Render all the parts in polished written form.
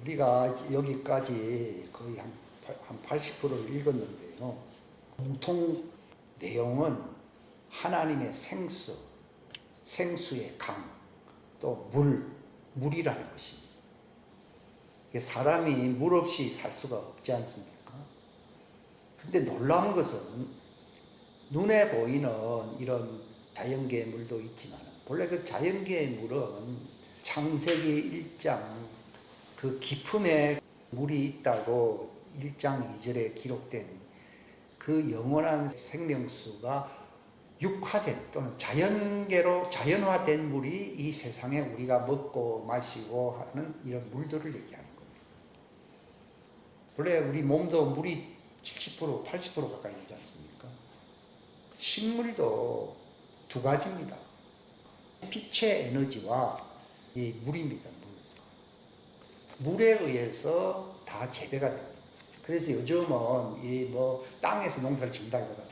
우리가 여기까지 거의 한 80%를 읽었는데요. 공통 내용은 하나님의 생수, 생수의 강, 또 물이라는 것입니다. 사람이 물 없이 살 수가 없지 않습니까? 근데 놀라운 것은 눈에 보이는 이런 자연계의 물도 있지만 본래 그 자연계의 물은 창세기 1장 그 깊음에 물이 있다고 1장 2절에 기록된 그 영원한 생명수가 육화된 또는 자연화된 물이 이 세상에 우리가 먹고 마시고 하는 이런 물들을 얘기하는 겁니다. 원래 우리 몸도 물이 70% 80% 가까이 되지 않습니까? 식물도 두 가지입니다. 빛의 에너지와 이 물입니다. 물에 의해서 다 재배가 됩니다. 그래서 요즘은 이 땅에서 농사를 짓는다기보다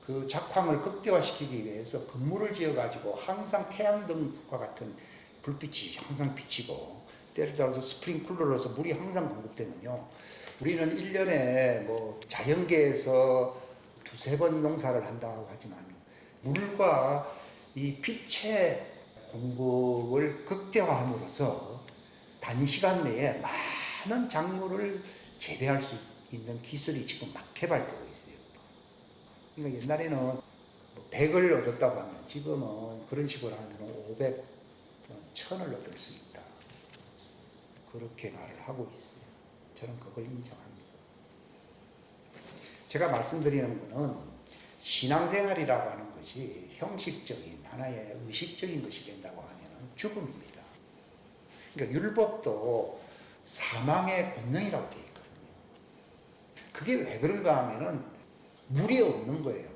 그 작황을 극대화시키기 위해서 건물을 지어가지고 항상 태양등과 같은 불빛이 항상 비치고 때를 따라서 스프링클러로서 물이 항상 공급되면요. 우리는 1년에 자연계에서 두세 번 농사를 한다고 하지만 물과 이 빛의 공급을 극대화함으로써 단시간 내에 많은 작물을 재배할 수 있는 기술이 지금 막 개발되고 있어요. 그러니까 옛날에는 100을 얻었다고 하면 지금은 그런 식으로 하면 500, 1000을 얻을 수 있다. 그렇게 말을 하고 있어요. 저는 그걸 인정합니다. 제가 말씀드리는 것은 신앙생활이라고 하는 것이 형식적인 하나의 의식적인 것이 된다고 하면 죽음입니다. 그러니까 율법도 사망의 본능이라고 되어 있거든요. 그게 왜 그런가 하면은 물이 없는 거예요.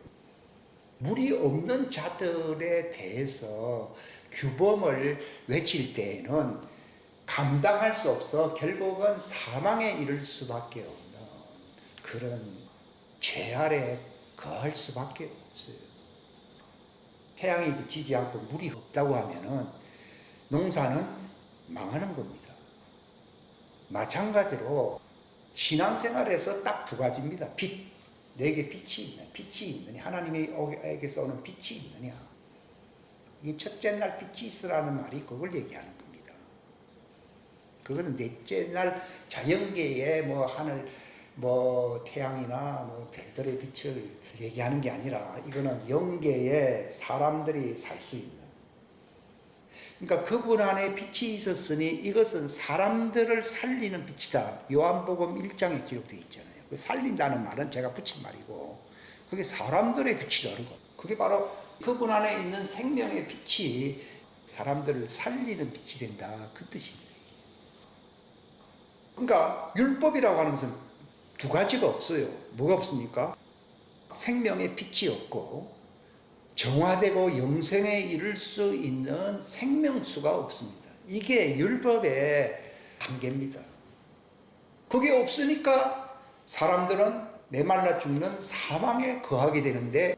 물이 없는 자들에 대해서 규범을 외칠 때에는 감당할 수 없어 결국은 사망에 이를 수밖에 없는 그런 죄 아래 거할 수밖에 없어요. 태양이 비치지 않고 물이 없다고 하면은 농사는 망하는 겁니다. 마찬가지로 신앙생활에서 딱 두 가지입니다. 빛. 내게 빛이 있느냐. 하나님에게서 오는 빛이 있느냐. 이 첫째 날 빛이 있으라는 말이 그걸 얘기하는 겁니다. 그거는 넷째 날 자연계의 하늘, 태양이나 별들의 빛을 얘기하는 게 아니라 이거는 영계에 사람들이 살 수 있는. 그러니까 그분 안에 빛이 있었으니 이것은 사람들을 살리는 빛이다. 요한복음 1장에 기록되어 있잖아요. 살린다는 말은 제가 붙인 말이고 그게 사람들의 빛이라는 거. 그게 바로 그분 안에 있는 생명의 빛이 사람들을 살리는 빛이 된다. 그 뜻입니다. 그러니까 율법이라고 하는 것은 두 가지가 없어요. 뭐가 없습니까? 생명의 빛이 없고 정화되고 영생에 이를 수 있는 생명수가 없습니다. 이게 율법의 한계입니다. 그게 없으니까 사람들은 메말라 죽는 사망에 거하게 되는데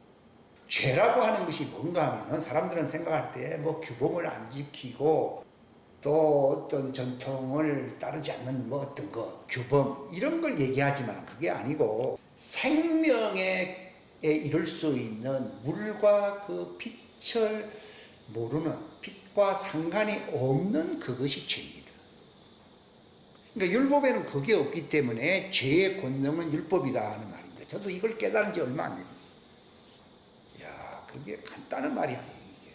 죄라고 하는 것이 뭔가 하면은 사람들은 생각할 때 규범을 안 지키고 또 어떤 전통을 따르지 않는 어떤 규범 이런 걸 얘기하지만 그게 아니고 생명에 이룰 수 있는 물과 그 빛을 모르는 빛과 상관이 없는 그것이 죄입니다. 그러니까 율법에는 그게 없기 때문에 죄의 권능은 율법이다 하는 말입니다. 저도 이걸 깨달은 지 얼마 안 됩니다. 이야, 그게 간단한 말이 아니에요. 이게.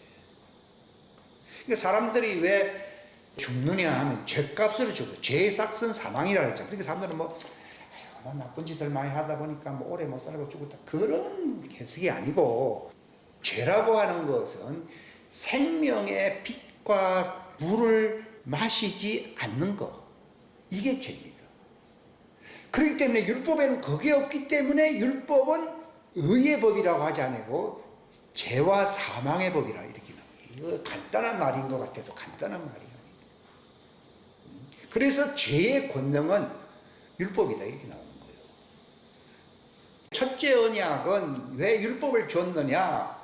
그러니까 사람들이 왜 죽느냐 하면 죄값으로 죽어. 죄의 삭은 사망이라고 했잖아요. 그러니까 사람들은 나쁜 짓을 많이 하다 보니까 오래 못 살고 죽었다. 그런 해석이 아니고 죄라고 하는 것은 생명의 빛과 물을 마시지 않는 것. 이게 죄입니다. 그렇기 때문에 율법에는 그게 없기 때문에 율법은 의의 법이라고 하지 않고 죄와 사망의 법이라 이렇게 나와요. 이거 간단한 말인 것 같아도 간단한 말이 아닙니다. 그래서 죄의 권능은 율법이다 이렇게 나오는 거예요. 첫째 언약은 왜 율법을 줬느냐?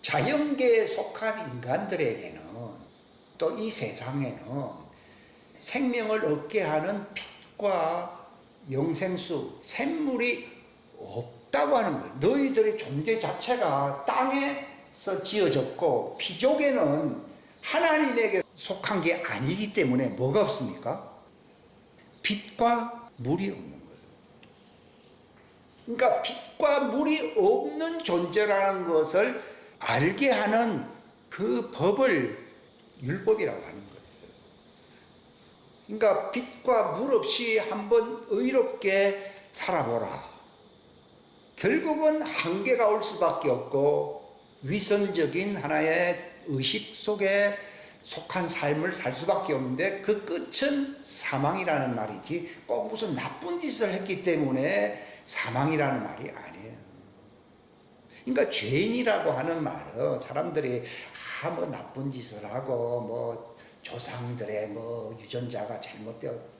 자연계에 속한 인간들에게는 또 이 세상에는 생명을 얻게 하는 빛과 영생수, 샘물이 없다고 하는 거예요. 너희들의 존재 자체가 땅에서 지어졌고 피조개는 하나님에게 속한 게 아니기 때문에 뭐가 없습니까? 빛과 물이 없는 거예요. 그러니까 빛과 물이 없는 존재라는 것을 알게 하는 그 법을 율법이라고 하는 거예요. 그러니까 빛과 물 없이 한번 의롭게 살아보라. 결국은 한계가 올 수밖에 없고 위선적인 하나의 의식 속에 속한 삶을 살 수밖에 없는데 그 끝은 사망이라는 말이지 꼭 무슨 나쁜 짓을 했기 때문에 사망이라는 말이 아니에요. 그러니까 죄인이라고 하는 말은 사람들이 뭐 나쁜 짓을 하고 뭐 조상들의 뭐 유전자가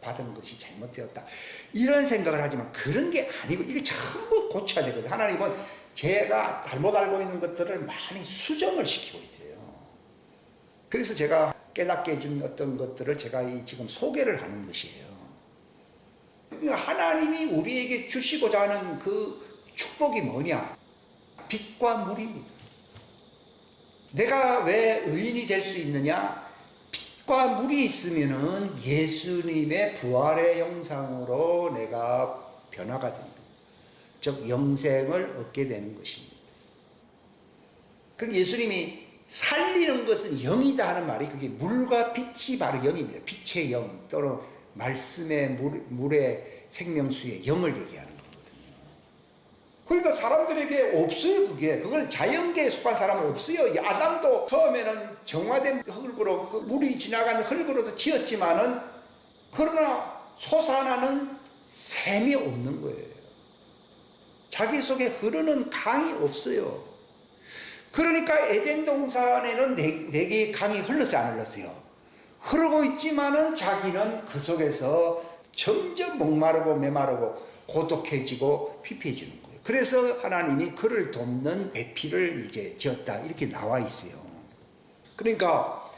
받은 것이 잘못되었다 이런 생각을 하지만 그런 게 아니고 이게 전부 고쳐야 되거든요. 하나님은 제가 잘못 알고 있는 것들을 많이 수정을 시키고 있어요. 그래서 제가 깨닫게 해준 어떤 것들을 제가 지금 소개를 하는 것이에요. 그러니까 하나님이 우리에게 주시고자 하는 그 축복이 뭐냐? 빛과 물입니다. 내가 왜 의인이 될 수 있느냐? 빛과 물이 있으면은 예수님의 부활의 형상으로 내가 변화가 됩니다. 즉 영생을 얻게 되는 것입니다. 그럼 예수님이 살리는 것은 영이다 하는 말이 그게 물과 빛이 바로 영입니다. 빛의 영 또는 말씀의 물의 생명수의 영을 얘기하는 거거든요. 그러니까 사람들에게 없어요. 그건 자연계에 속한 사람은 없어요. 아담도 처음에는 정화된 흙으로 그 물이 지나가는 흙으로도 지었지만은 그러나 솟아나는 샘이 없는 거예요. 자기 속에 흐르는 강이 없어요. 그러니까 에덴 동산에는 네 개의 강이 흘렀어요, 안 흘렀어요? 흐르고 있지만은 자기는 그 속에서 점점 목마르고 메마르고 고독해지고 피폐해지는 거예요. 그래서 하나님이 그를 돕는 배필을 이제 지었다 이렇게 나와 있어요. 그러니까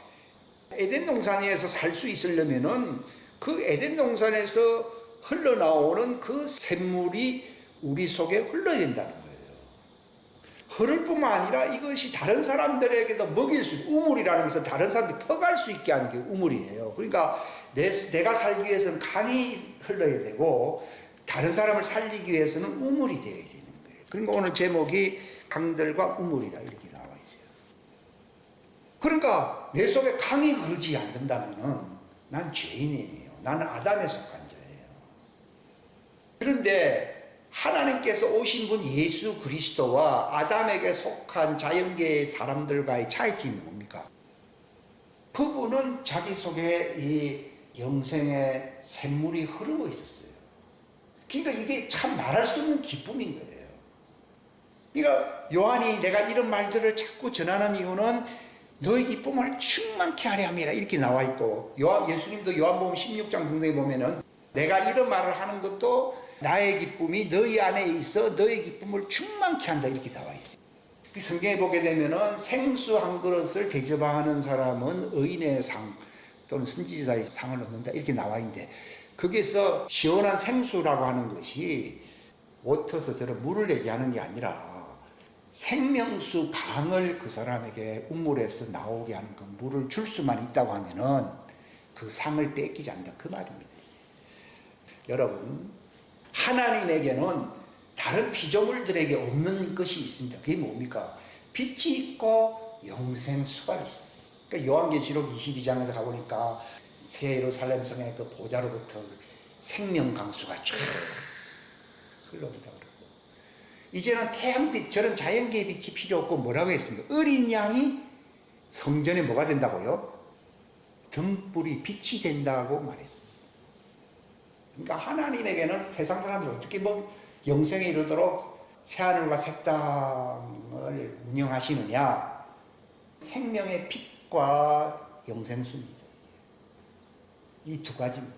에덴 동산에서 살 수 있으려면은 그 에덴 동산에서 흘러나오는 그 샘물이 우리 속에 흘러야 된다는 거예요. 흐를 뿐만 아니라 이것이 다른 사람들에게도 먹일 수 있는 우물이라는 것은 다른 사람들이 퍼갈 수 있게 하는 게 우물이에요. 그러니까 내가 살기 위해서는 강이 흘러야 되고 다른 사람을 살리기 위해서는 우물이 되어야 되는 거예요. 그러니까 오늘 제목이 강들과 우물이라 이렇게 나와 있어요. 그러니까 내 속에 강이 흐르지 않는다면 난 죄인이에요. 나는 아담에 속한 자예요. 그런데 하나님께서 오신 분 예수 그리스도와 아담에게 속한 자연계의 사람들과의 차이점이 뭡니까? 그분은 자기 속에 이 영생의 샘물이 흐르고 있었어요. 그러니까 이게 참 말할 수 없는 기쁨인 거예요. 그러니까 요한이 내가 이런 말들을 자꾸 전하는 이유는 너의 기쁨을 충만케 하려 함이라 이렇게 나와 있고 예수님도 요한복음 16장 등등에 보면은 내가 이런 말을 하는 것도 나의 기쁨이 너희 안에 있어 너희 기쁨을 충만케 한다 이렇게 나와 있어요. 성경에 보게 되면은 생수 한 그릇을 대접하는 사람은 의인의 상 또는 선지자의 상을 얻는다 이렇게 나와 있는데 거기서 시원한 생수라고 하는 것이 워터서 저런 물을 얘기하는 게 아니라 생명수 강을 그 사람에게 우물에서 나오게 하는 그 물을 줄 수만 있다고 하면은 그 상을 뺏기지 않는다 그 말입니다. 여러분 하나님에게는 다른 피조물들에게 없는 것이 있습니다. 그게 뭡니까? 빛이 있고 영생수가 있어요. 그러니까 요한계시록 22장에 가보니까 새 예루살렘 성의 그 보좌로부터 생명 강수가 쫙 흘러온다 그러고 이제는 태양빛 저런 자연계의 빛이 필요 없고 뭐라고 했습니까? 어린 양이 성전에 뭐가 된다고요? 등불이 빛이 된다고 말했습니다. 그러니까 하나님에게는 세상 사람들이 어떻게 영생에 이르도록 새하늘과 새 땅을 운영하시느냐? 생명의 빛과 영생수입니다. 이 두 가지입니다.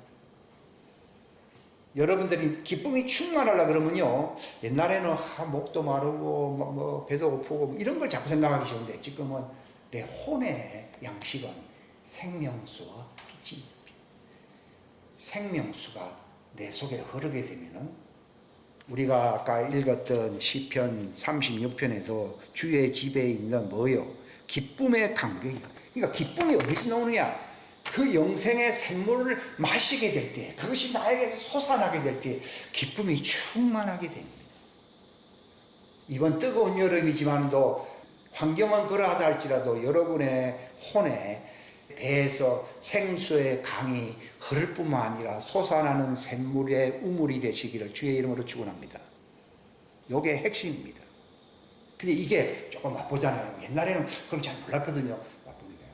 여러분들이 기쁨이 충만하려 그러면요 옛날에는 목도 마르고 뭐 배도 고프고 이런 걸 자꾸 생각하기 쉬운데 지금은 내 혼의 양식은 생명수와 빛입니다. 생명수가 내 속에 흐르게 되면은 우리가 아까 읽었던 시편 36편에도 주의 집에 있는 뭐요? 기쁨의 강물이요. 그러니까 기쁨이 어디서 나오느냐? 그 영생의 샘물을 마시게 될 때, 그것이 나에게서 솟아나게 될 때 기쁨이 충만하게 됩니다. 이번 뜨거운 여름이지만도 환경은 그러하다 할지라도 여러분의 혼에 배에서 생수의 강이 흐를 뿐만 아니라 솟아나는 샘물의 우물이 되시기를 주의 이름으로 축원합니다. 이게 핵심입니다. 근데 이게 조금 나쁘잖아요. 옛날에는 그걸 잘 몰랐거든요. 나쁩니다.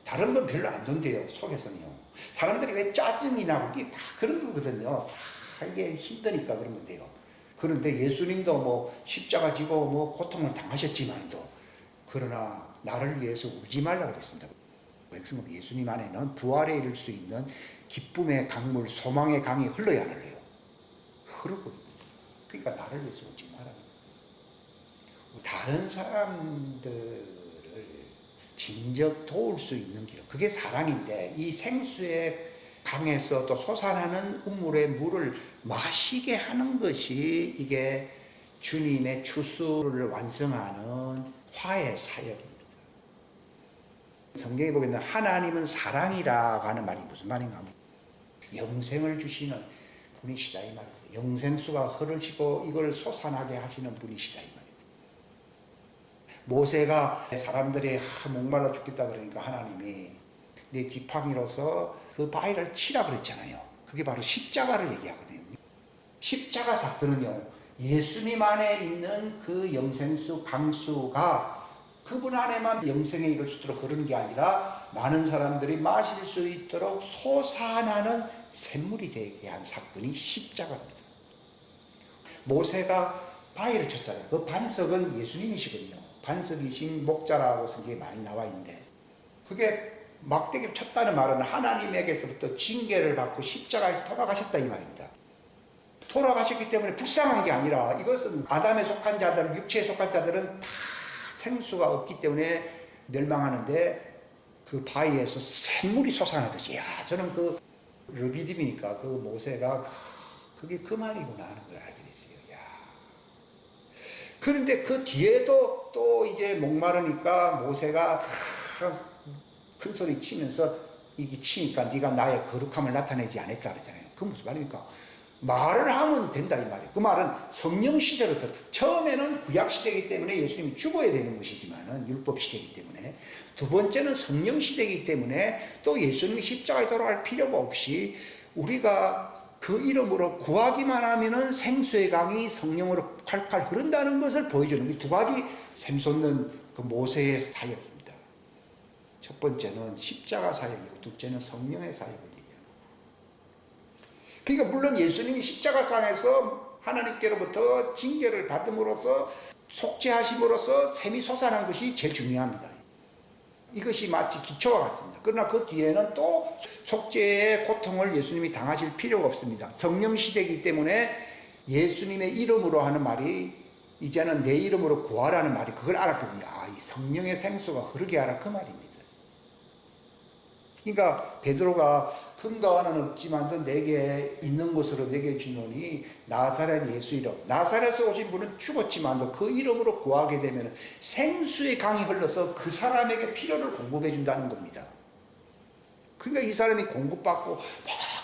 다른 건 별로 안 좋은데요. 속에서는요. 사람들이 왜 짜증이 나고 이게 다 그런 거거든요. 다 이게 힘드니까 그런 건데요. 그런데 예수님도 뭐 십자가 지고 뭐 고통을 당하셨지만도 그러나 나를 위해서 울지 말라 그랬습니다. 백성은 예수님 안에는 부활에 이를 수 있는 기쁨의 강물, 소망의 강이 흘러야 안 흘러요. 흐르거든요. 그러니까 나를 위해서 울지 마라. 다른 사람들을 진즉 도울 수 있는 길, 그게 사랑인데 이 생수의 강에서 또 솟아나는 우물의 물을 마시게 하는 것이 이게 주님의 추수를 완성하는 화의 사역입니다. 성경에 보면 하나님은 사랑이라고 하는 말이 무슨 말인가 하면 영생을 주시는 분이시다 이 말이에요. 영생수가 흐르시고 이걸 솟아나게 하시는 분이시다 이 말이에요. 모세가 사람들이 목말라 죽겠다 그러니까 하나님이 내 지팡이로서 그 바위를 치라 그랬잖아요. 그게 바로 십자가를 얘기하거든요. 십자가 사건은요, 예수님 안에 있는 그 영생수 강수가 그분 안에만 영생에 이를 수 있도록 그러는 게 아니라 많은 사람들이 마실 수 있도록 솟아나는 샘물이 되게 한 사건이 십자가입니다. 모세가 바위를 쳤잖아요. 그 반석은 예수님이시거든요. 반석이신 목자라고 성경에 많이 나와 있는데 그게 막대기를 쳤다는 말은 하나님에게서부터 징계를 받고 십자가에서 돌아가셨다 이 말입니다. 돌아가셨기 때문에 불쌍한 게 아니라 이것은 아담에 속한 자들, 육체에 속한 자들은 다 생수가 없기 때문에 멸망하는데 그 바위에서 샘물이 솟아나듯이 야 저는 그 르비딤이니까 그 모세가 그게 그 말이구나 하는 걸 알게 됐어요. 야. 그런데 그 뒤에도 또 이제 목마르니까 모세가 큰 소리 치면서 이게 치니까 네가 나의 거룩함을 나타내지 않았다 그러잖아요. 그 무슨 말입니까? 말을 하면 된다 이 말이에요. 그 말은 성령 시대로 처음에는 구약 시대이기 때문에 예수님이 죽어야 되는 것이지만은 율법 시대이기 때문에 두 번째는 성령 시대이기 때문에 또 예수님이 십자가에 돌아갈 필요가 없이 우리가 그 이름으로 구하기만 하면은 생수의 강이 성령으로 칼칼 흐른다는 것을 보여주는 이 두 가지 샘솟는 그 모세의 사역입니다. 첫 번째는 십자가 사역이고 둘째는 성령의 사역을 그러니까 물론 예수님이 십자가상에서 하나님께로부터 징계를 받음으로써 속죄하심으로써 샘이 솟아난 것이 제일 중요합니다. 이것이 마치 기초와 같습니다. 그러나 그 뒤에는 또 속죄의 고통을 예수님이 당하실 필요가 없습니다. 성령 시대이기 때문에 예수님의 이름으로 하는 말이 이제는 내 이름으로 구하라는 말이 그걸 알았거든요. 아, 이 성령의 생수가 흐르게 하라 그 말입니다. 그러니까 베드로가 금과 은은 없지만도 내게 있는 것으로 내게 주노니 나사렛 예수 이름. 나사렛에서 오신 분은 죽었지만도 그 이름으로 구하게 되면 생수의 강이 흘러서 그 사람에게 필요를 공급해 준다는 겁니다. 그러니까 이 사람이 공급받고 막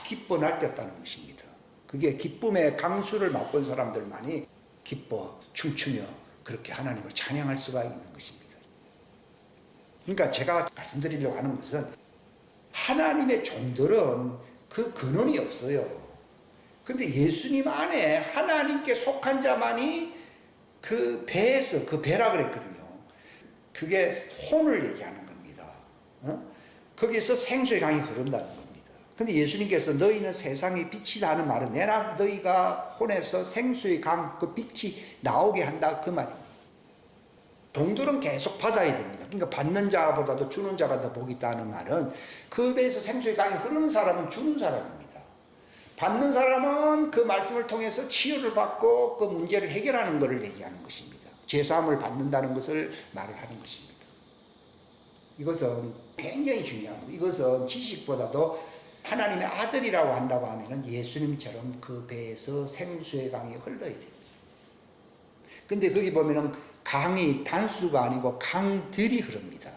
기뻐 날뛰었다는 것입니다. 그게 기쁨의 강수를 맛본 사람들만이 기뻐 춤추며 그렇게 하나님을 찬양할 수가 있는 것입니다. 그러니까 제가 말씀드리려고 하는 것은 하나님의 종들은 그 근원이 없어요. 근데 예수님 안에 하나님께 속한 자만이 그 배에서, 그 배라 그랬거든요. 그게 혼을 얘기하는 겁니다. 거기서 생수의 강이 흐른다는 겁니다. 근데 예수님께서 너희는 세상의 빛이다 하는 말은 내나 너희가 혼에서 생수의 강, 그 빛이 나오게 한다 그 말입니다. 종들은 계속 받아야 됩니다. 그러니까 받는 자보다도 주는 자가 더 복이 있다는 말은 그 배에서 생수의 강이 흐르는 사람은 주는 사람입니다. 받는 사람은 그 말씀을 통해서 치유를 받고 그 문제를 해결하는 것을 얘기하는 것입니다. 죄사함을 받는다는 것을 말을 하는 것입니다. 이것은 굉장히 중요합니다. 이것은 지식보다도 하나님의 아들이라고 한다고 하면은 예수님처럼 그 배에서 생수의 강이 흘러야 됩니다. 근데 거기 보면은 강이 단수가 아니고 강들이 흐릅니다.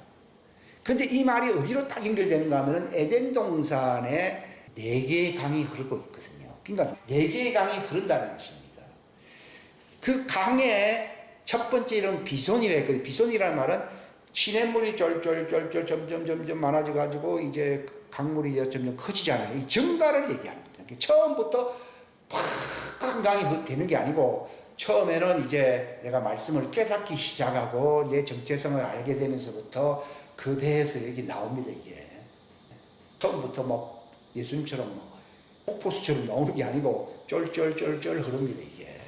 근데 이 말이 어디로 딱 연결되는가 하면은 에덴 동산에 4개의 강이 흐르고 있거든요. 그러니까 4개의 강이 흐른다는 것입니다. 그 강의 첫 번째 이름 비손이라 했거든요. 비손이라는 말은 시냇물이 쫄쫄쫄쫄 점점 많아져 가지고 이제 강물이 점점 커지잖아요. 이 증가를 얘기하는 겁니다. 처음부터 큰 강이 되는 게 아니고 처음에는 이제 내가 말씀을 깨닫기 시작하고 내 정체성을 알게 되면서부터 그 배에서 여기 나옵니다. 이게 처음부터 뭐 예수님처럼 뭐 폭포수처럼 나오는 게 아니고 쫄쫄쫄쫄 흐릅니다. 이게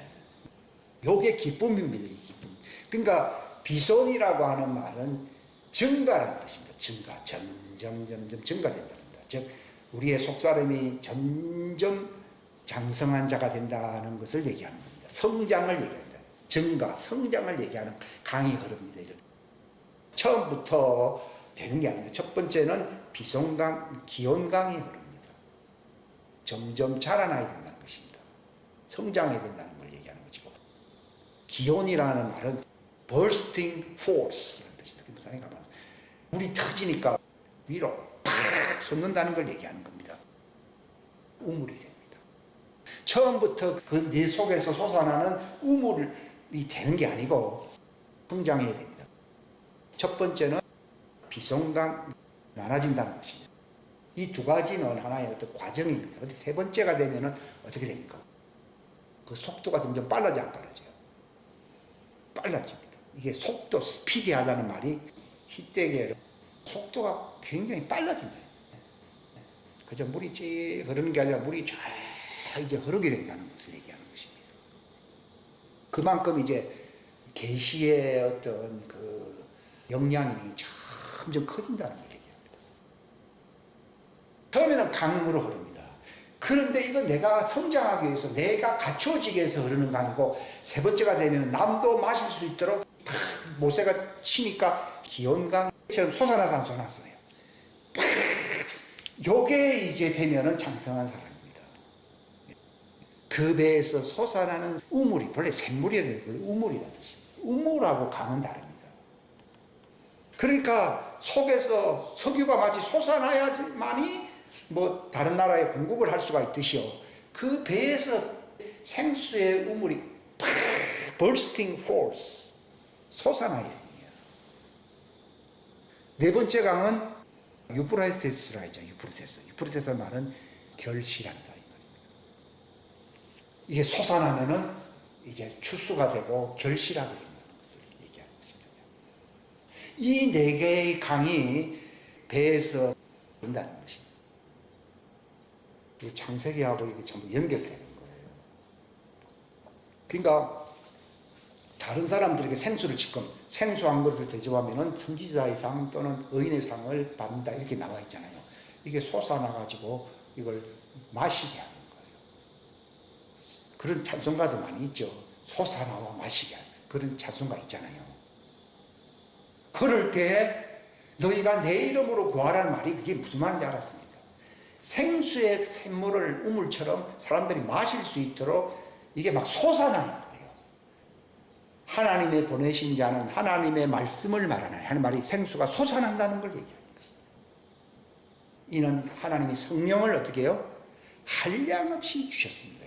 요게 기쁨입니다. 이 기쁨. 그러니까 비손이라고 하는 말은 증가라는 뜻입니다. 증가, 점점 증가된다는 겁니다. 즉 우리의 속사람이 점점 장성한 자가 된다는 것을 얘기하는 겁니다. 성장을 얘기합니다. 증가, 성장을 얘기하는 강이 흐릅니다. 이렇게. 처음부터 되는 게 아닙니다. 첫 번째는 비손강, 기온강이 흐릅니다. 점점 자라나야 된다는 것입니다. 성장해야 된다는 걸 얘기하는 것이고, 기온이라는 말은 bursting force라는 뜻입니다. 그러니까 물이 터지니까 위로 팍 솟는다는 걸 얘기하는 겁니다. 우물이 됩니다. 처음부터 그 네 속에서 솟아나는 우물이 되는 게 아니고 성장해야 됩니다. 첫 번째는 비손강 많아진다는 것입니다. 이 두 가지는 하나의 어떤 과정입니다. 근데 세 번째가 되면은 어떻게 됩니까? 그 속도가 점점 빨라져 안 빨라져요? 빨라집니다. 이게 속도, 스피디하다는 말이 히데게르 속도가 굉장히 빨라집니다. 그저 물이 쭉 흐르는 게 아니라 물이 쫙 이제 흐르게 된다는 것을 얘기하는 것입니다. 그만큼 이제 계시의 어떤 그 영향이 점점 커진다는 걸 얘기합니다. 처음에는 강으로 흐릅니다. 그런데 이건 내가 성장하기 위해서 내가 갖추어지기 위해서 흐르는 강이고, 세 번째가 되면 남도 마실 수 있도록 모세가 치니까 기온강처럼 솟아나서 안 솟았어요. 요게 이제 되면은 장성한 사람입니다. 그 배에서 솟아나는 우물이 원래 샘물이라는 걸 우물이라는 뜻이에요. 우물하고 강은 다릅니다. 그러니까 속에서 석유가 마치 솟아나야지만이 뭐 다른 나라에 공급을 할 수가 있듯이요. 그 배에서 생수의 우물이 팍 bursting force 솟아나야 됩니다. 네 번째 강은 유프라테스라 했죠. 유프라테스의 말은 결실한다 이 말입니다. 이게 솟아나면은 이제 추수가 되고 결실하게 된다는 것을 얘기하는 것입니다. 이 네 개의 강이 배에서 온다는 것입니다. 이 창세기하고 이게 전부 연결되는 거예요. 그러니까 다른 사람들에게 생수를 지금 생수한 것을 대접하면은 선지자의 상 또는 의인의 상을 받는다 이렇게 나와 있잖아요. 이게 솟아나 가지고 이걸 마시게 하는 거예요. 그런 찬송가도 많이 있죠. 솟아나와 마시게 하는 그런 찬송가 있잖아요. 그럴 때 너희가 내 이름으로 구하라는 말이 그게 무슨 말인지 알았습니다. 생수의 샘물을 우물처럼 사람들이 마실 수 있도록 이게 막 솟아나는 거예요. 하나님의 보내신 자는 하나님의 말씀을 말하는 하는 말이 생수가 솟아난다는 걸 얘기하는 것입니다. 이는 하나님이 성령을 어떻게 해요? 한량없이 주셨습니다.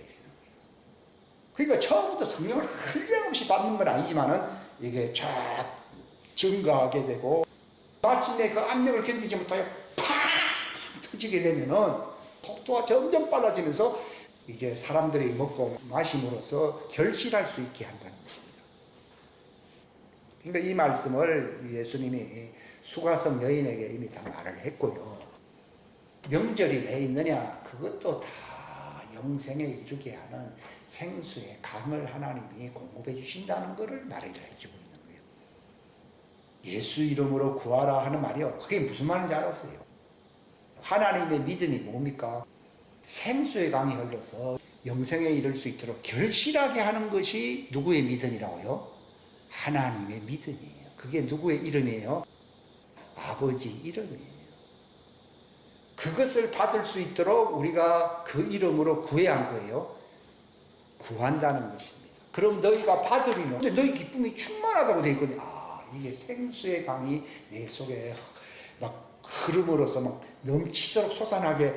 그러니까 처음부터 성령을 한량없이 받는 건 아니지만은 이게 쫙 증가하게 되고 마침내 그 압력을 견디지 못하여 팍 터지게 되면은 속도가 점점 빨라지면서 이제 사람들이 먹고 마심으로써 결실할 수 있게 한다는 것입니다. 그러니까 이 말씀을 예수님이 수가성 여인에게 이미 다 말을 했고요. 명절이 왜 있느냐? 그것도 다 영생에 이르게 하는 생수의 강을 하나님이 공급해 주신다는 것을 말을 해주고 있는 거예요. 예수 이름으로 구하라 하는 말이요. 그게 무슨 말인지 알았어요. 하나님의 믿음이 뭡니까? 생수의 강이 흘러서 영생에 이를 수 있도록 결실하게 하는 것이 누구의 믿음이라고요? 하나님의 믿음이에요. 그게 누구의 이름이에요? 아버지 이름이에요. 그것을 받을 수 있도록 우리가 그 이름으로 구해야 한 거예요. 구한다는 것입니다. 그럼 너희가 받으리노. 근데 너희 기쁨이 충만하다고 되어 있거든요. 아, 이게 생수의 강이 내 속에 막 흐름으로써 막 넘치도록 솟아나게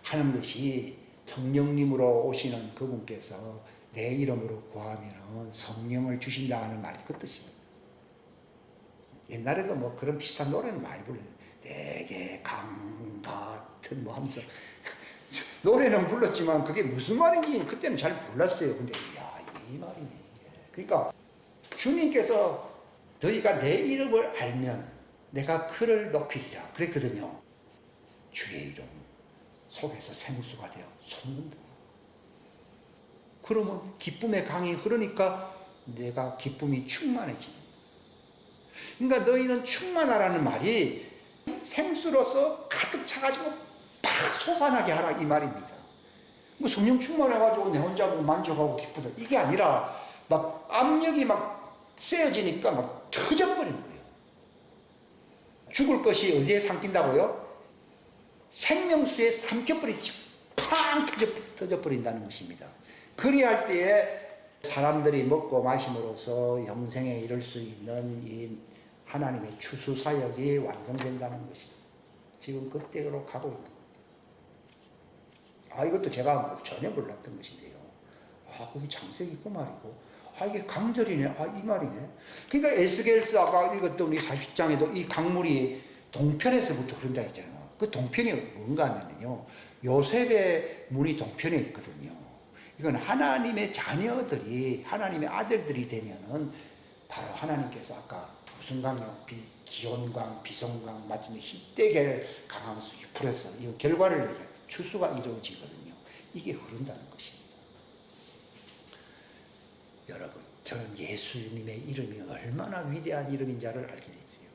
하는 것이 성령님으로 오시는 그분께서 내 이름으로 구하면 성령을 주신다 하는 말이 그 뜻입니다. 옛날에도 뭐 그런 비슷한 노래는 많이 불러요. 내게 강 같은 뭐 하면서 노래는 불렀지만 그게 무슨 말인지 그때는 잘 몰랐어요. 근데 야, 이 말이네. 그러니까 주님께서 너희가 내 이름을 알면 내가 그를 높이리라 그랬거든요. 주의 이름 속에서 생수가 되어 솟는다. 그러면 기쁨의 강이 흐르니까 내가 기쁨이 충만해집니다. 그러니까 너희는 충만하라는 말이 생수로서 가득 차가지고 팍 솟아나게 하라 이 말입니다. 뭐 성령 충만해가지고 내 혼자 뭐 만족하고 기쁘다 이게 아니라 막 압력이 막 세어지니까 막 터져버리는 거예요. 죽을 것이 어디에 삼킨다고요? 생명수에 삼켜버리지 팡 터져버린다는 것입니다. 그리할 때에 사람들이 먹고 마심으로써 영생에 이를 수 있는 이 하나님의 추수 사역이 완성된다는 것입니다. 지금 그때로 가고 있는 겁니다. 아, 이것도 제가 전혀 몰랐던 것인데요. 아, 거기 장색이 그 말이고, 아, 이게 강절이네. 아, 이 말이네. 그러니까 에스겔서 아까 읽었던 우리 40장에도 이 강물이 동편에서부터 흐른다 했잖아요. 그 동편이 뭔가 하면요. 요셉의 문이 동편에 있거든요. 이건 하나님의 자녀들이, 하나님의 아들들이 되면은 바로 하나님께서 아까 무슨 강이요? 기온강, 비송강, 마침내 희대결 강하면서 풀어서 이 결과를 내게 추수가 이루어지거든요. 이게 흐른다는 것입니다. 여러분, 저는 예수님의 이름이 얼마나 위대한 이름인지를 알게 됐어요.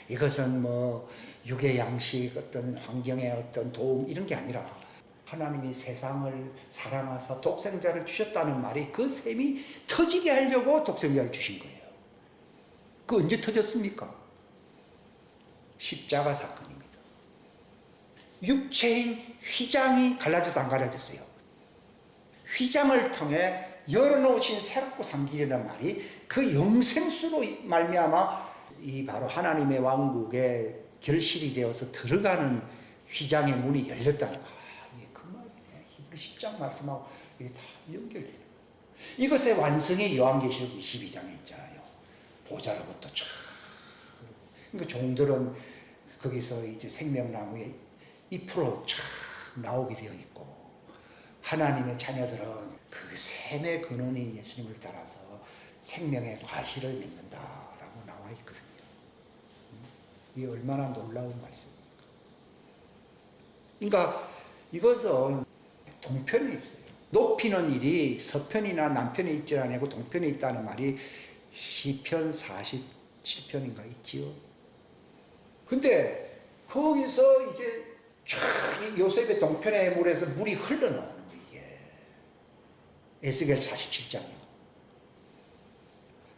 이것은 뭐 육의 양식, 어떤 환경의 어떤 도움 이런 게 아니라 하나님이 세상을 사랑하사 독생자를 주셨다는 말이 그 셈이 터지게 하려고 독생자를 주신 거예요. 그 언제 터졌습니까? 십자가 사건입니다. 육체인 휘장이 갈라져서 안 갈라졌어요. 휘장을 통해 열어놓으신 새롭고 삼길이라는 말이 그 영생수로 말미암아 이 바로 하나님의 왕국에 결실이 되어서 들어가는 휘장의 문이 열렸다는 거. 이게 그 말이네. 히브리 10장 말씀하고 이게 다 연결되는 거예요. 이것의 완성이 요한계시록 22장에 있잖아요. 보좌로부터 쫙. 그러니까 종들은 거기서 이제 생명나무에 잎으로 쫙 나오게 되어 있고, 하나님의 자녀들은 그 샘의 근원인 예수님을 따라서 생명의 과실을 맺는다라고 나와 있거든요. 이게 얼마나 놀라운 말씀입니까? 그러니까 이것은 동편에 있어요. 높이는 일이 서편이나 남편에 있지 않고 동편에 있다는 말이 시편 47편인가 있지요. 근데 거기서 이제 쫙 요셉의 동편의 물에서 물이 흘러나오는 거예요. 이게 에스겔 47장이요.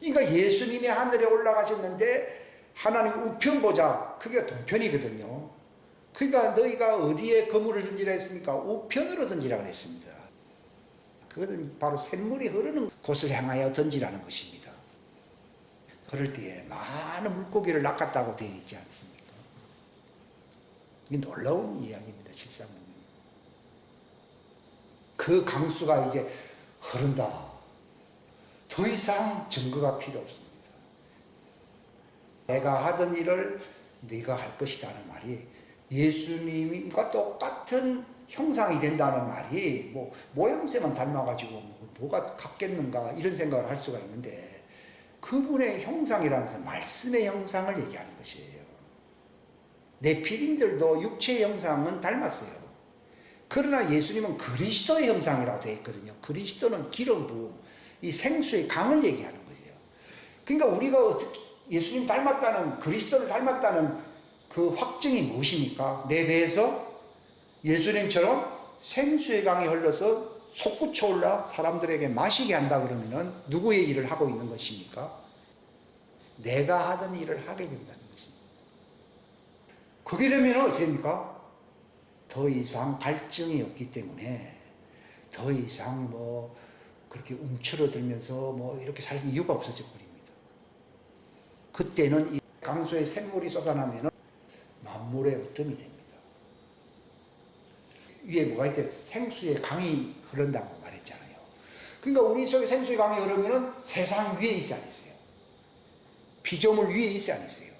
그러니까 예수님이 하늘에 올라가셨는데 하나님 우편 보좌 그게 동편이거든요. 그러니까 너희가 어디에 그물을 던지라 했습니까? 우편으로 던지라 그랬습니다. 그것은 바로 샘물이 흐르는 곳을 향하여 던지라는 것입니다. 그럴 때에 많은 물고기를 낚았다고 되어 있지 않습니까? 이게 놀라운 이야기입니다. 실상은. 그 강수가 이제 흐른다. 더 이상 증거가 필요 없습니다. 내가 하던 일을 네가 할 것이라는 말이 예수님과 똑같은 형상이 된다는 말이 뭐 모양새만 닮아가지고 뭐가 같겠는가 이런 생각을 할 수가 있는데, 그분의 형상이라면서 말씀의 형상을 얘기하는 것이에요. 네피림들도 육체의 형상은 닮았어요. 그러나 예수님은 그리스도의 형상이라고 되어 있거든요. 그리스도는 기름 부음, 이 생수의 강을 얘기하는 거예요. 그러니까 우리가 어떻게 예수님 닮았다는, 그리스도를 닮았다는 그 확증이 무엇입니까? 내 배에서 예수님처럼 생수의 강이 흘러서 솟구쳐 올라 사람들에게 마시게 한다 그러면은 누구의 일을 하고 있는 것입니까? 내가 하던 일을 하게 된다는 것입니다. 그게 되면 어떻게 됩니까? 더 이상 갈증이 없기 때문에 더 이상 뭐 그렇게 움츠러들면서 뭐 이렇게 살 이유가 없어져 버립니다. 그때는 이 강수의 샘물이 솟아나면 만물의 어둠이 됩니다. 위에 뭐가 있대? 생수의 강이 흐른다고 말했잖아요. 그러니까 우리 속에 생수의 강이 흐르면 세상 위에 있지 않으세요? 피조물 위에 있지 않으세요?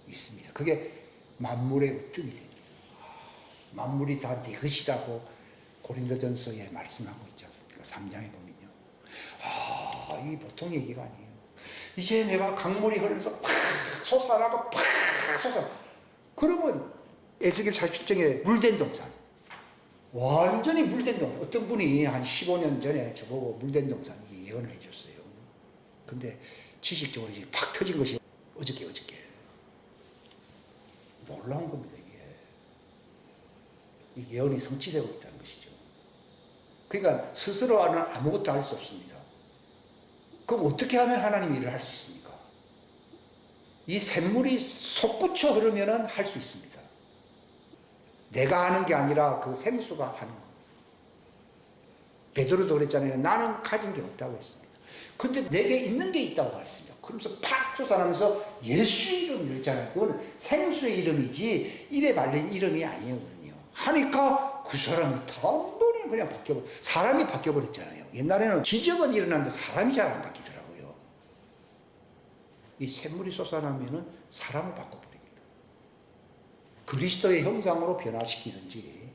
있습니다. 그게 만물의 어둠이 됩니다. 만물이 다 네 것이라고 고린도전서에 말씀하고 있지 않습니까? 3장에 보면요. 이게 보통 얘기가 아니에요. 이제 내가 강물이 흘러서 팍 솟아나고 팍 솟아. 그러면 에스겔 47장에 물된 동산. 완전히 물된 동산. 어떤 분이 한 15년 전에 저보고 물된 동산 예언을 해줬어요. 근데 지식적으로 이제 팍 터진 것이 어저께. 놀라운 겁니다, 이게. 이 예언이 성취되고 있다는 것이죠. 그러니까 스스로는 아무것도 할 수 없습니다. 그럼 어떻게 하면 하나님이 일을 할 수 있습니까? 이 샘물이 솟구쳐 흐르면 할 수 있습니다. 내가 하는 게 아니라 그 생수가 하는 겁니다. 베드로도 그랬잖아요. 나는 가진 게 없다고 했습니다. 근데 내게 있는 게 있다고 했습니다. 그러면서 팍 솟아나면서 예수 이름 이랬잖아요. 그건 생수의 이름이지 입에 발린 이름이 아니거든요. 하니까 그 사람이 단번에 그냥 바뀌어버려. 사람이 바뀌어버렸잖아요. 옛날에는 기적은 일어났는데 사람이 잘 안 바뀌더라고요. 이 샘물이 솟아나면은 사람을 바꿔버립니다. 그리스도의 형상으로 변화시키든지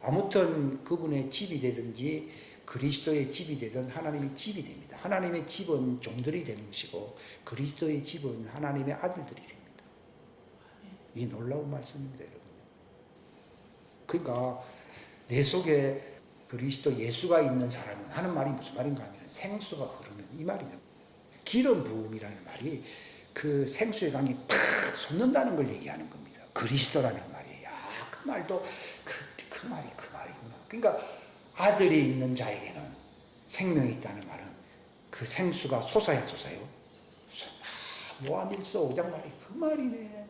아무튼 그분의 집이 되든지 그리스도의 집이 되든 하나님의 집이 됩니다. 하나님의 집은 종들이 되는 것이고 그리스도의 집은 하나님의 아들들이 됩니다. 이 놀라운 말씀입니다, 여러분. 그러니까 내 속에 그리스도 예수가 있는 사람은 하는 말이 무슨 말인가 하면 생수가 흐르는 이 말입니다. 기름 부음이라는 말이 그 생수의 강이 팍 솟는다는 걸 얘기하는 겁니다. 그리스도라는 말이에요. 그 말도 그 말이구나. 그러니까 아들이 있는 자에게는 생명이 있다는 말은 그 생수가 솟아야 솟아요. 요한일서 5장 말이 그 말이네.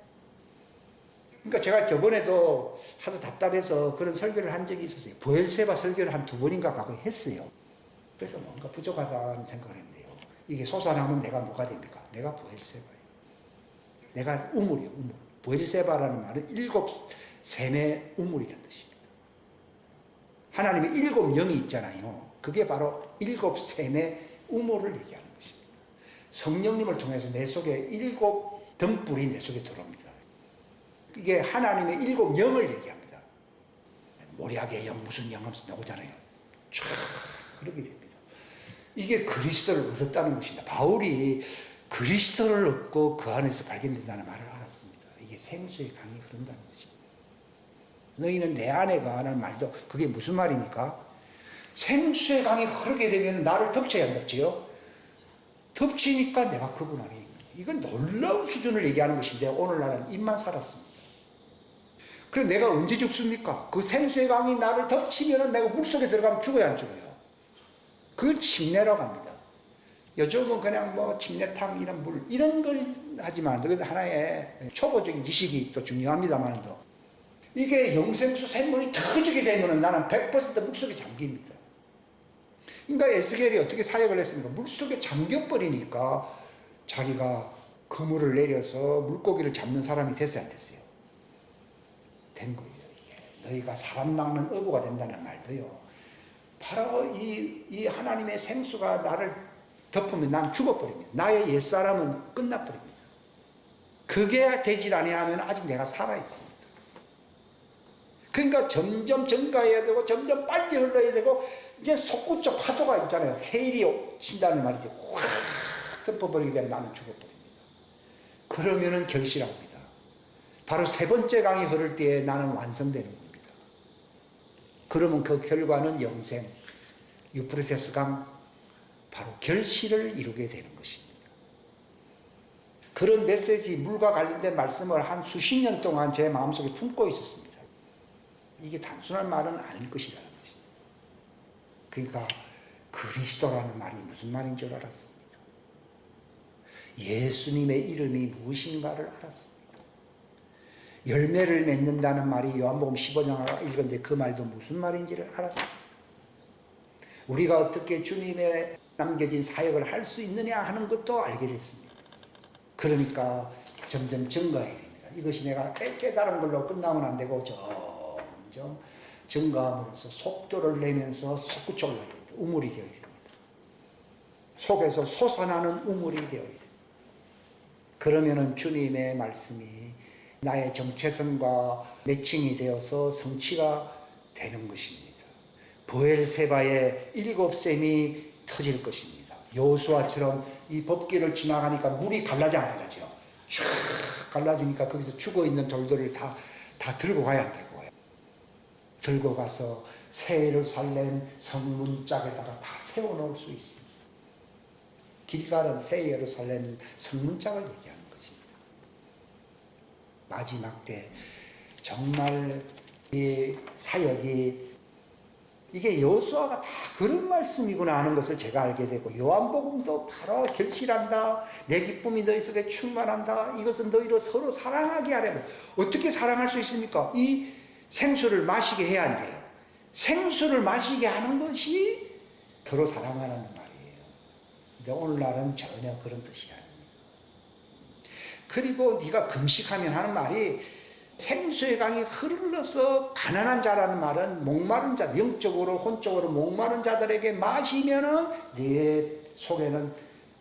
그러니까 제가 저번에도 하도 답답해서 그런 설교를 한 적이 있었어요. 보엘세바 설교를 한 2번인가 가고 했어요. 그래서 뭔가 부족하다는 생각을 했는데요. 이게 솟아나면 내가 뭐가 됩니까? 내가 보엘세바예요. 내가 우물이에요, 우물. 보엘세바라는 말은 7 셈의 우물이라는 뜻입니다. 하나님의 7 영이 있잖아요. 그게 바로 7 셈의 우물을 얘기하는 것입니다. 성령님을 통해서 내 속에 7 등불이 내 속에 들어옵니다. 이게 하나님의 7 영을 얘기합니다. 모략의 영, 무슨 영 하면서 나오잖아요. 쫙 그렇게 됩니다. 이게 그리스도를 얻었다는 것입니다. 바울이 그리스도를 얻고 그 안에서 발견된다는 말을 알았습니다. 이게 생수의 강이 흐른다는 것입니다. 너희는 내 안에가 하는 말도 그게 무슨 말입니까? 생수의 강이 흐르게 되면 나를 덮쳐야 안 덮지요? 덮치니까 내가 그분 안에 있는 거예요. 이건 놀라운 수준을 얘기하는 것인데 오늘날은 입만 살았습니다. 그럼 내가 언제 죽습니까? 그 생수의 강이 나를 덮치면 내가 물속에 들어가면 죽어야 안 죽어요? 그걸 침례라고 합니다. 요즘은 그냥 뭐 침례탕 이런 물 이런 걸 하지만 그것도 하나의 초보적인 지식이 또 중요합니다만 이게 영생수 샘물이 터지게 되면 나는 100% 물속에 잠깁니다. 그러니까 에스겔이 어떻게 사역을 했습니까? 물속에 잠겨버리니까 자기가 그물을 내려서 물고기를 잡는 사람이 됐어요, 안 됐어요? 된 거예요. 이게 너희가 사람 낚는 어부가 된다는 말도요. 바로 이 하나님의 생수가 나를 덮으면 난 죽어버립니다. 나의 옛사람은 끝나버립니다. 그게 되질 아니하면 아직 내가 살아있습니다. 그러니까 점점 증가해야 되고 점점 빨리 흘러야 되고 이제 솟구쳐 파도가 있잖아요. 헤일이 친다는 말이죠. 확 덮어버리게 되면 나는 죽어버립니다. 그러면은 결실합니다. 바로 3번째 강이 흐를 때에 나는 완성되는 겁니다. 그러면 그 결과는 영생, 유프라테스 강, 바로 결실을 이루게 되는 것입니다. 그런 메시지, 물과 관련된 말씀을 한 수십 년 동안 제 마음속에 품고 있었습니다. 이게 단순한 말은 아닐 것이라는 것입니다. 그러니까 그리스도라는 말이 무슨 말인 줄 알았습니다. 예수님의 이름이 무엇인가를 알았습니다. 열매를 맺는다는 말이 요한복음 15장 읽었는데 그 말도 무슨 말인지를 알았어요. 우리가 어떻게 주님의 남겨진 사역을 할 수 있느냐 하는 것도 알게 됐습니다. 그러니까 점점 증거해야 됩니다. 이것이 내가 깨달은 걸로 끝나면 안 되고 점점 증거함으로써 속도를 내면서 솟구쳐 올라야 됩니다. 우물이 되어야 됩니다. 속에서 솟아나는 우물이 되어야 됩니다. 그러면은 주님의 말씀이 나의 정체성과 매칭이 되어서 성취가 되는 것입니다. 브엘세바의 7샘이 터질 것입니다. 여호수아처럼 이 법궤를 지나가니까 물이 갈라져 안 갈라져? 쫙 갈라지니까 거기서 죽어있는 돌들을 다 들고 가야 안 들고 가요. 들고 가서 새 예루살렘 성문짝에다가 다 세워놓을 수 있습니다. 길갈은 새 예루살렘 성문짝을 얘기하는 것입니다. 마지막 때 정말 이 사역이 이게 여호수아가 다 그런 말씀이구나 하는 것을 제가 알게 되고 요한복음도 바로 결실한다. 내 기쁨이 너희 속에 충만한다. 이것은 너희로 서로 사랑하게 하려면 어떻게 사랑할 수 있습니까? 이 생수를 마시게 해야 한대요. 생수를 마시게 하는 것이 서로 사랑하는 말이에요. 근데 오늘날은 전혀 그런 뜻이 아닙니다. 그리고 네가 금식하면 하는 말이 생수의 강이 흐르러서 가난한 자라는 말은 목마른 자, 영적으로 혼적으로 목마른 자들에게 마시면은 네 속에는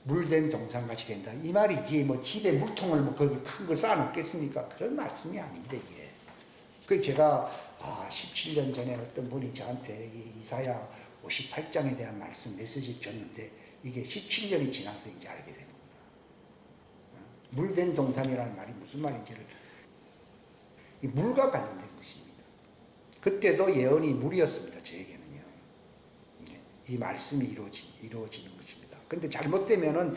물된 동산같이 된다. 이 말이지 뭐 집에 물통을 뭐 거기 큰 걸 쌓아놓겠습니까? 그런 말씀이 아닙니다. 이게. 그 제가 17년 전에 어떤 분이 저한테 이 이사야 58장에 대한 말씀 메시지 줬는데 이게 17년이 지나서 이제 알게 되는구나. 물된 동산이라는 말이 무슨 말인지를 이 물과 관련된 것입니다. 그때도 예언이 물이었습니다. 저에게는요. 이 말씀이 이루어지는 것입니다. 그런데 잘못되면은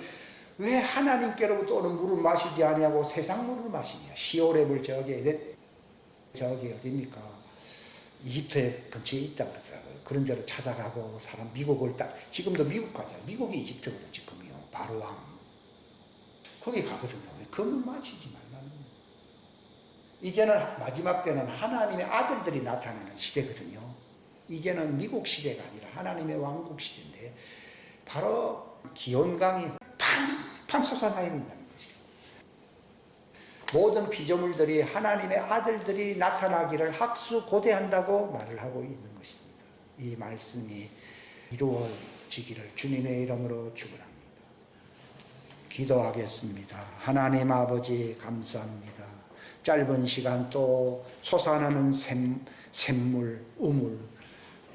왜 하나님께로부터 오는 물을 마시지 아니하고 세상 물을 마시냐? 시올의 물 저기 어디입니까? 이집트에 근처에 있다고 그러더라고요. 그런 데로 찾아가고 사람 미국을 지금도 미국 가잖아요. 미국이 이집트거든요. 지금요. 바로왕 거기 가거든요. 그 물 마시지 말라는 거예요. 이제는 마지막 때는 하나님의 아들들이 나타나는 시대거든요. 이제는 미국 시대가 아니라 하나님의 왕국 시대인데 바로 기온강이 팡팡 솟아나야 된다는 것이에요. 모든 피조물들이 하나님의 아들들이 나타나기를 학수고대한다고 말을 하고 있는 것입니다. 이 말씀이 이루어지기를 주님의 이름으로 축원합니다. 기도하겠습니다. 하나님 아버지 감사합니다. 짧은 시간 또 솟아나는 샘물, 우물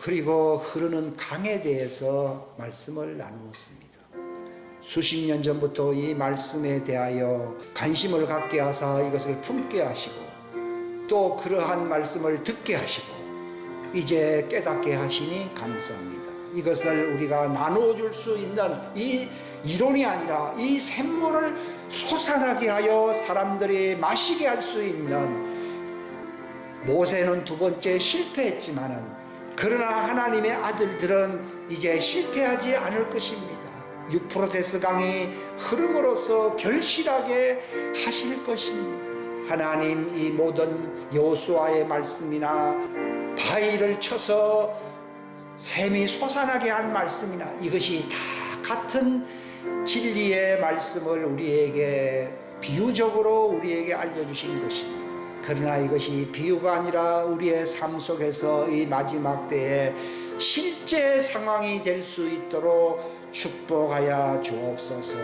그리고 흐르는 강에 대해서 말씀을 나누었습니다. 수십 년 전부터 이 말씀에 대하여 관심을 갖게 하사 이것을 품게 하시고 또 그러한 말씀을 듣게 하시고 이제 깨닫게 하시니 감사합니다. 이것을 우리가 나누어 줄 수 있는 이 이론이 아니라 이 샘물을 솟아나게 하여 사람들이 마시게 할 수 있는 모세는 두 번째 실패했지만은 그러나 하나님의 아들들은 이제 실패하지 않을 것입니다. 유프라테스 강이 흐름으로써 결실하게 하실 것입니다. 하나님 이 모든 여호수아의 말씀이나 바위를 쳐서 샘이 솟아나게 한 말씀이나 이것이 다 같은 진리의 말씀을 우리에게 비유적으로 우리에게 알려주신 것입니다. 그러나 이것이 비유가 아니라 우리의 삶 속에서 이 마지막 때에 실제 상황이 될 수 있도록 축복하여 주옵소서.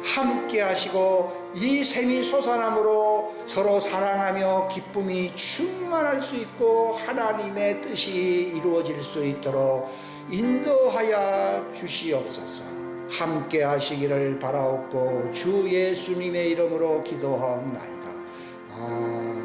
함께 하시고 이 샘이 솟아남으로 서로 사랑하며 기쁨이 충만할 수 있고 하나님의 뜻이 이루어질 수 있도록 인도하여 주시옵소서. 함께 하시기를 바라옵고 주 예수님의 이름으로 기도하옵나이다. 아멘.